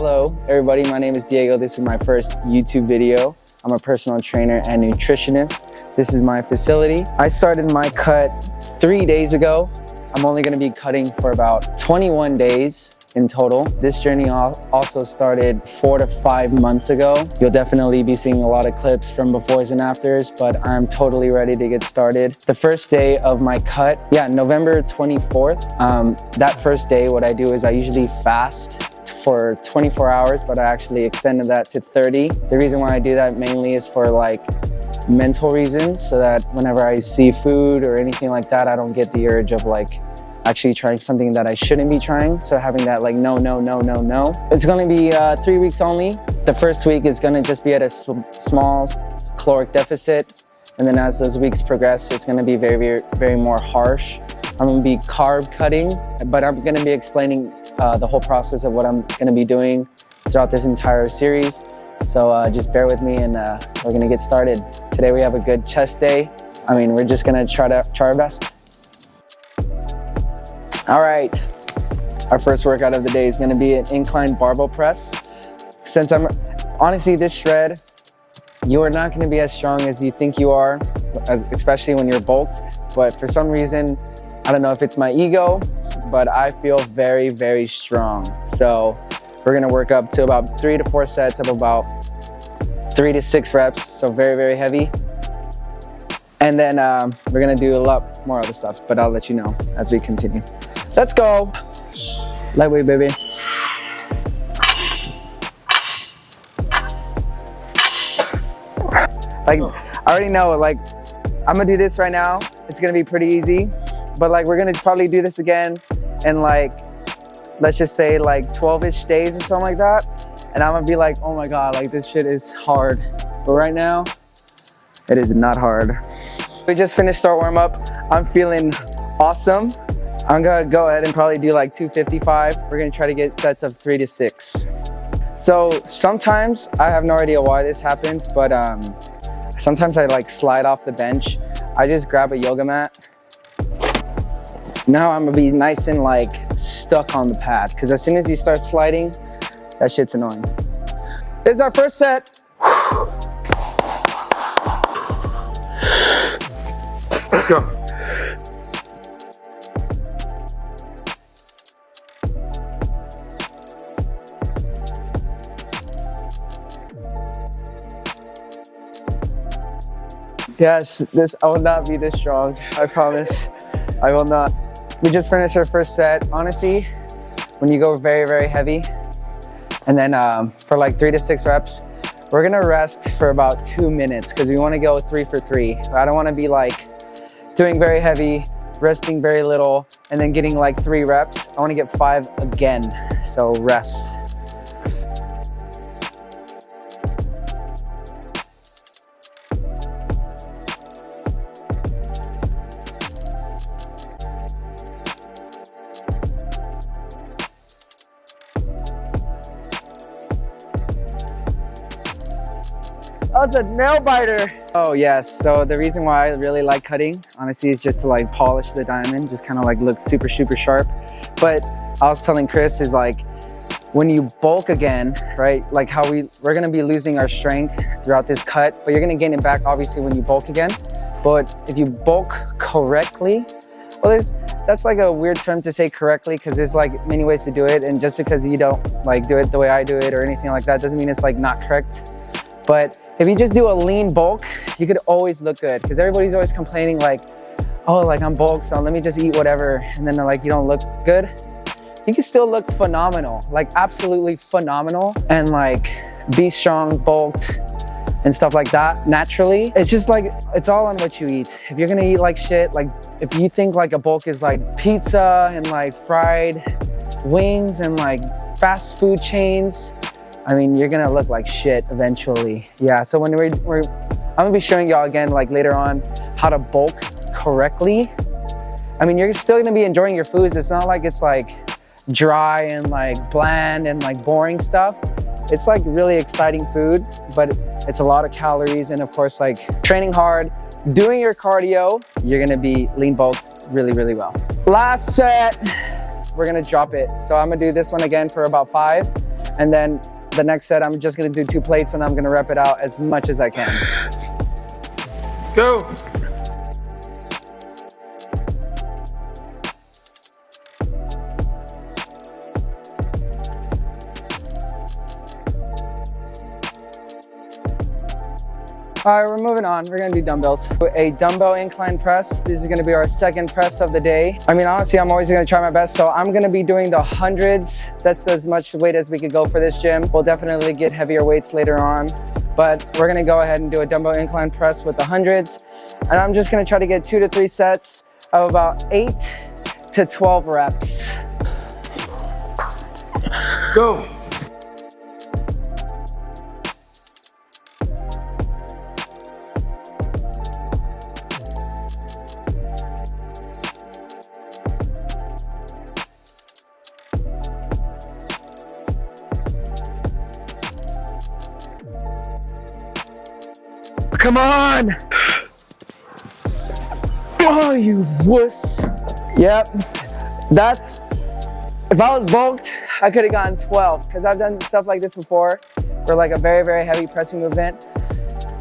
Hello everybody, my name is Diego. This is my first YouTube video. I'm a personal trainer and nutritionist. This is my facility. I started my cut 3 days ago. I'm only gonna be cutting for about 21 days in total. This journey also started 4 to 5 months ago. You'll definitely be seeing a lot of clips from befores and afters, but I'm totally ready to get started. The first day of my cut, November 24th. That first day, what I do is I usually fast for 24 hours, but I actually extended that to 30. The reason why I do that mainly is for like mental reasons, so that whenever I see food or anything like that, I don't get the urge of like actually trying something that I shouldn't be trying. So having that like no. It's gonna be 3 weeks only. The first week is gonna just be at a small caloric deficit. And then as those weeks progress, it's gonna be very more harsh. I'm gonna be carb cutting, but I'm gonna be explaining the whole process of what I'm gonna be doing throughout this entire series. So just bear with me and we're gonna get started. Today we have a good chest day. I mean, we're just gonna try our best. All right, our first workout of the day is gonna be an incline barbell press. Since honestly, this shred, you are not gonna be as strong as you think you are, especially when you're bulked. But for some reason, I don't know if it's my ego, but I feel very strong. So we're gonna work up to about 3 to 4 sets of about 3 to 6 reps. So very heavy. And then we're gonna do a lot more other stuff, but I'll let you know as we continue. Let's go. Lightweight, baby. Like, I already know, like, I'm gonna do this right now. It's gonna be pretty easy, but like, we're gonna probably do this again in like, let's just say like 12-ish days or something like that. And I'm gonna be like, oh my God, like this shit is hard. So right now, it is not hard. We just finished our warm up. I'm feeling awesome. I'm gonna go ahead and probably do like 255. We're gonna try to get sets of 3 to 6. So sometimes, I have no idea why this happens, but sometimes I like slide off the bench. I just grab a yoga mat. Now I'm gonna be nice and like stuck on the pad, because as soon as you start sliding, that shit's annoying. This is our first set. Let's go. Yes, I will not be this strong. I promise. I will not. We just finished our first set. Honestly, when you go very heavy, and then for like 3 to 6 reps, we're gonna rest for about 2 minutes because we want to go 3 for 3. I don't want to be like doing very heavy, resting very little, and then getting like 3 reps. I want to get 5 again. So rest. Oh, it's a nail biter. Oh yes, so the reason why I really like cutting, honestly, is just to like polish the diamond, just kind of like look super sharp. But I was telling Chris is like, when you bulk again, right? Like how we're gonna be losing our strength throughout this cut, but you're gonna gain it back obviously when you bulk again. But if you bulk correctly, well, that's like a weird term to say correctly, because there's like many ways to do it. And just because you don't like do it the way I do it or anything like that, doesn't mean it's like not correct. But if you just do a lean bulk, you could always look good, because everybody's always complaining like, oh, like I'm bulked, so let me just eat whatever. And then they're like, you don't look good. You can still look phenomenal, like absolutely phenomenal, and like be strong, bulked, and stuff like that naturally. It's just like, it's all on what you eat. If you're gonna eat like shit, like if you think like a bulk is like pizza and like fried wings and like fast food chains, I mean, you're gonna look like shit eventually. Yeah, so when I'm gonna be showing y'all again, like later on, how to bulk correctly. I mean, you're still gonna be enjoying your foods. It's not like it's like dry and like bland and like boring stuff. It's like really exciting food, but it's a lot of calories. And of course, like training hard, doing your cardio, you're gonna be lean bulked really well. Last set, we're gonna drop it. So I'm gonna do this one again for about 5. And then the next set, I'm just gonna do 2 plates and I'm gonna rep it out as much as I can. Go. All right, we're moving on. We're gonna do dumbbells. A dumbbell incline press. This is gonna be our second press of the day. I mean, honestly, I'm always gonna try my best. So I'm gonna be doing the hundreds. That's as much weight as we could go for this gym. We'll definitely get heavier weights later on, but we're gonna go ahead and do a dumbbell incline press with the hundreds. And I'm just gonna try to get 2 to 3 sets of about 8 to 12 reps. Let's go. Come on! Oh, you wuss. Yep, that's, if I was bulked, I could have gotten 12 because I've done stuff like this before for like a very, very heavy pressing movement.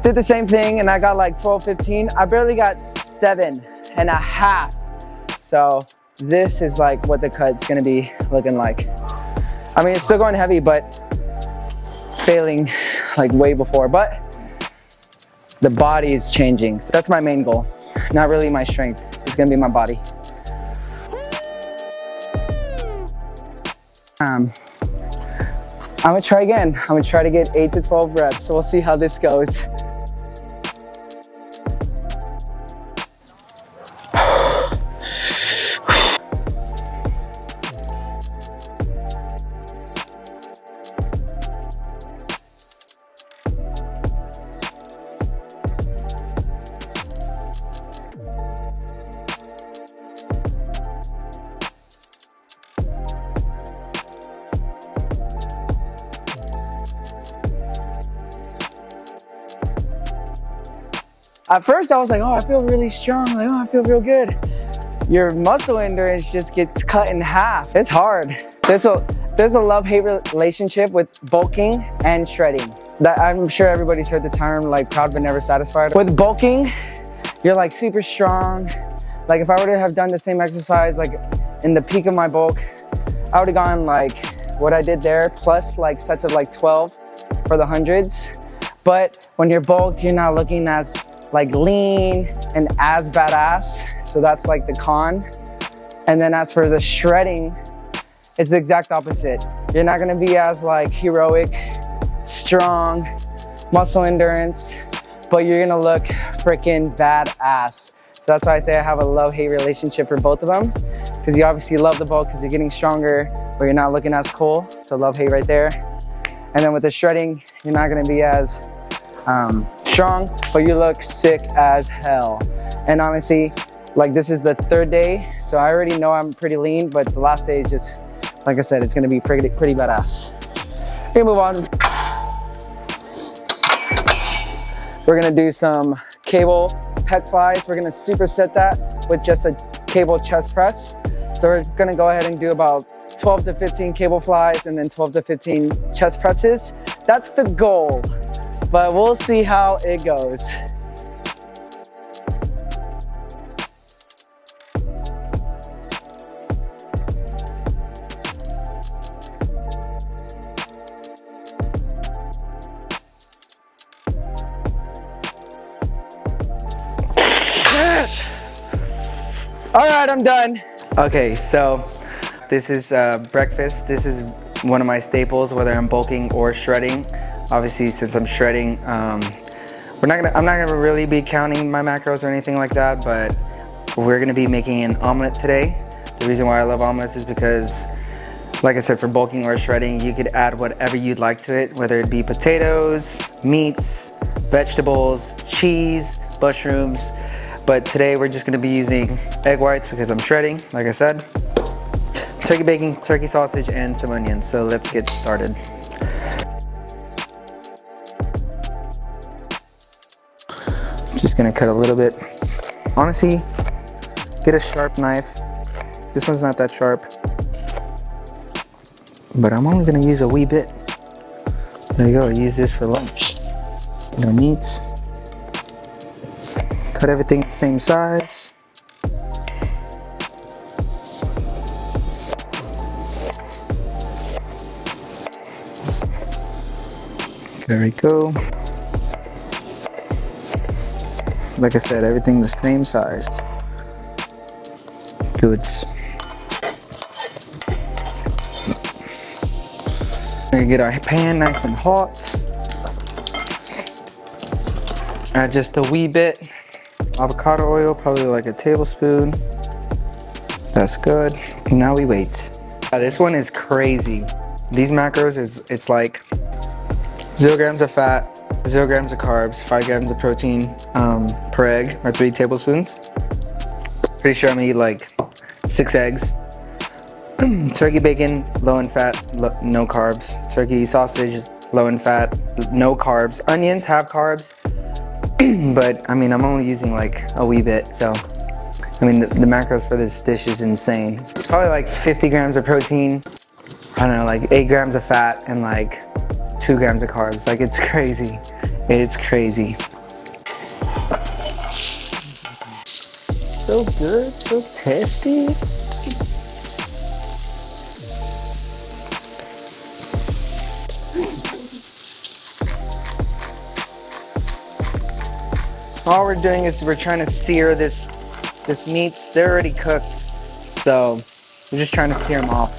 Did the same thing and I got like 12, 15. I barely got 7.5. So this is like what the cut's gonna be looking like. I mean, it's still going heavy, but failing like way before. But the body is changing. So that's my main goal. Not really my strength. It's gonna be my body. I'm gonna try again. I'm gonna try to get 8 to 12 reps. So we'll see how this goes. At first I was like, oh, I feel really strong. Like, oh, I feel real good. Your muscle endurance just gets cut in half. It's hard. There's a love-hate relationship with bulking and shredding. That I'm sure everybody's heard the term like proud but never satisfied. With bulking, you're like super strong. Like if I were to have done the same exercise like in the peak of my bulk, I would have gone like what I did there plus like sets of like 12 for the hundreds. But when you're bulked, you're not looking as like lean and as badass. So that's like the con. And then as for the shredding, it's the exact opposite. You're not gonna be as like heroic, strong, muscle endurance, but you're gonna look freaking badass. So that's why I say I have a love-hate relationship for both of them. Because you obviously love the bulk because you're getting stronger, but you're not looking as cool. So love-hate right there. And then with the shredding, you're not gonna be as strong, but you look sick as hell. And honestly, like this is the 3rd day, so I already know I'm pretty lean, but the last day is just, like I said, it's gonna be pretty badass. Okay, move on. We're gonna do some cable pec flies. We're gonna superset that with just a cable chest press. So we're gonna go ahead and do about 12 to 15 cable flies and then 12 to 15 chest presses. That's the goal, but we'll see how it goes. All right, I'm done. Okay, so this is breakfast. This is one of my staples, whether I'm bulking or shredding. Obviously, since I'm shredding, I'm not gonna really be counting my macros or anything like that, but we're gonna be making an omelet today. The reason why I love omelets is because, like I said, for bulking or shredding, you could add whatever you'd like to it, whether it be potatoes, meats, vegetables, cheese, mushrooms. But today we're just gonna be using egg whites because I'm shredding, like I said. Turkey bacon, turkey sausage, and some onions. So let's get started. Just gonna cut a little bit. Honestly, get a sharp knife. This one's not that sharp, but I'm only gonna use a wee bit. There you go, use this for lunch. You know, meats. Cut everything the same size. There we go. Like I said, everything the same size. Goods. We're gonna get our pan nice and hot. Add just a wee bit avocado oil, probably like a tablespoon. That's good. Now we wait. This one is crazy. These macros it's like 0 grams of fat, 0 grams of carbs, 5 grams of protein per egg, or 3 tablespoons. Pretty sure I'm gonna eat like 6 eggs. Turkey bacon, low in fat, no carbs. Turkey sausage, low in fat, no carbs. Onions have carbs, but I mean, I'm only using like a wee bit, so I mean, the macros for this dish is insane. It's probably like 50 grams of protein, I don't know, like 8 grams of fat, and like 2 grams of carbs. Like, it's crazy. It's crazy. So good, so tasty. All we're doing is we're trying to sear this meats. They're already cooked, so we're just trying to sear them off.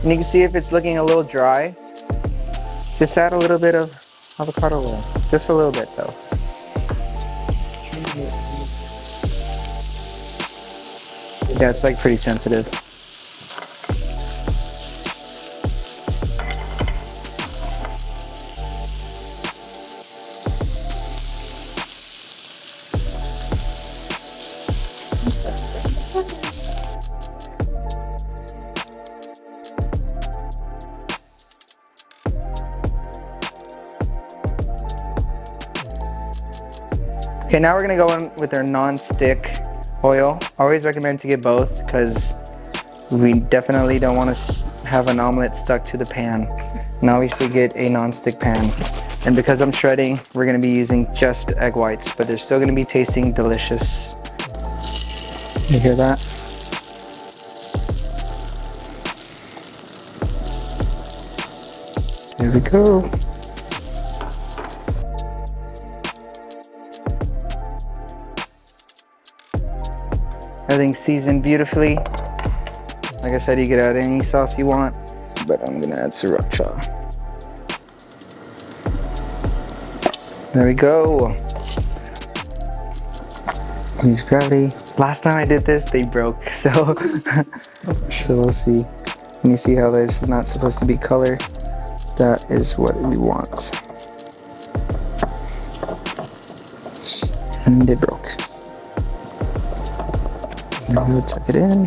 And you can see if it's looking a little dry, just add a little bit of avocado oil. Just a little bit though. Yeah, it's like pretty sensitive. Okay, now we're gonna go in with our non-stick oil. I always recommend to get both because we definitely don't want to have an omelet stuck to the pan. And obviously get a non-stick pan. And because I'm shredding, we're gonna be using just egg whites, but they're still gonna be tasting delicious. You hear that? There we go. Everything's seasoned beautifully. Like I said, you could add any sauce you want, but I'm gonna add sriracha. There we go. Use gravity. Last time I did this, they broke, so so we'll see. And you see how there's not supposed to be color? That is what we want. And they broke. There we go, tuck it in.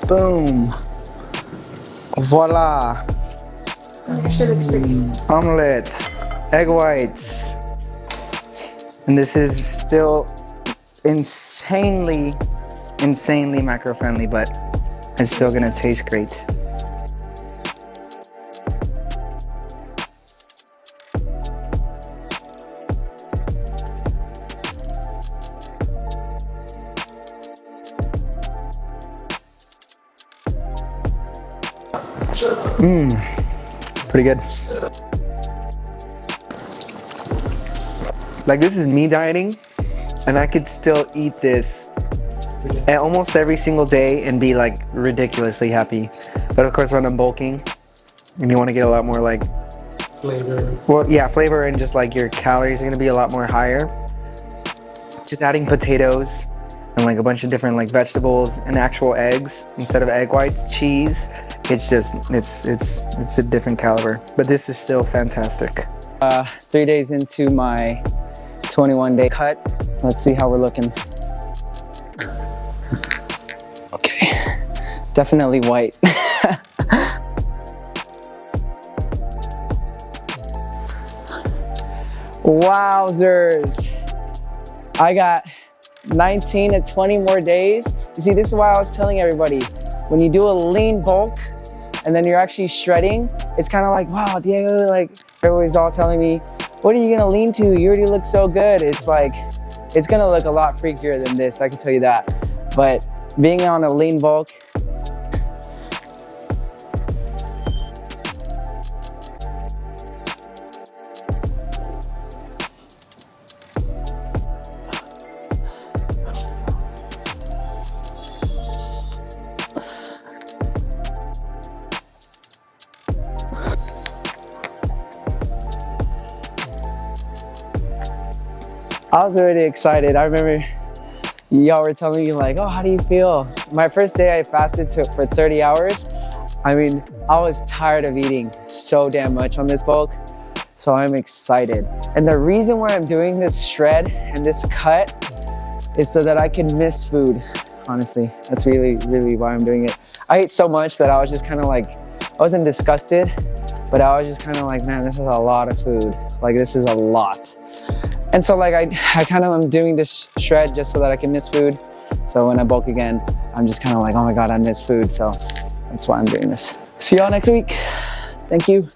Boom. Voila. Omelette. Egg whites. And this is still insanely macro friendly, but it's still gonna taste great. Pretty good. Like, this is me dieting, and I could still eat this almost every single day and be like ridiculously happy. But of course, when I'm bulking and you want to get a lot more like flavor. Well, yeah, flavor, and just like your calories are going to be a lot more higher. Just adding potatoes and like a bunch of different like vegetables and actual eggs instead of egg whites, cheese. It's just, it's a different caliber, but this is still fantastic. 3 days into my 21-day cut. Let's see how we're looking. Okay, definitely white. Wowzers. I got 19 to 20 more days. You see, this is why I was telling everybody, when you do a lean bulk and then you're actually shredding, it's kind of like, wow, Diego, like everybody's all telling me, what are you gonna lean to? You already look so good. It's like, it's gonna look a lot freakier than this, I can tell you that. But being on a lean bulk, I was already excited. I remember y'all were telling me like, oh, how do you feel? My first day I fasted for 30 hours. I mean, I was tired of eating so damn much on this bulk. So I'm excited. And the reason why I'm doing this shred and this cut is so that I can miss food, honestly. That's really, really why I'm doing it. I ate so much that I was just kind of like, I wasn't disgusted, but I was just kind of like, man, this is a lot of food. Like, this is a lot. And so like I kind of am doing this shred just so that I can miss food. So when I bulk again, I'm just kind of like, oh my God, I miss food. So that's why I'm doing this. See y'all next week. Thank you.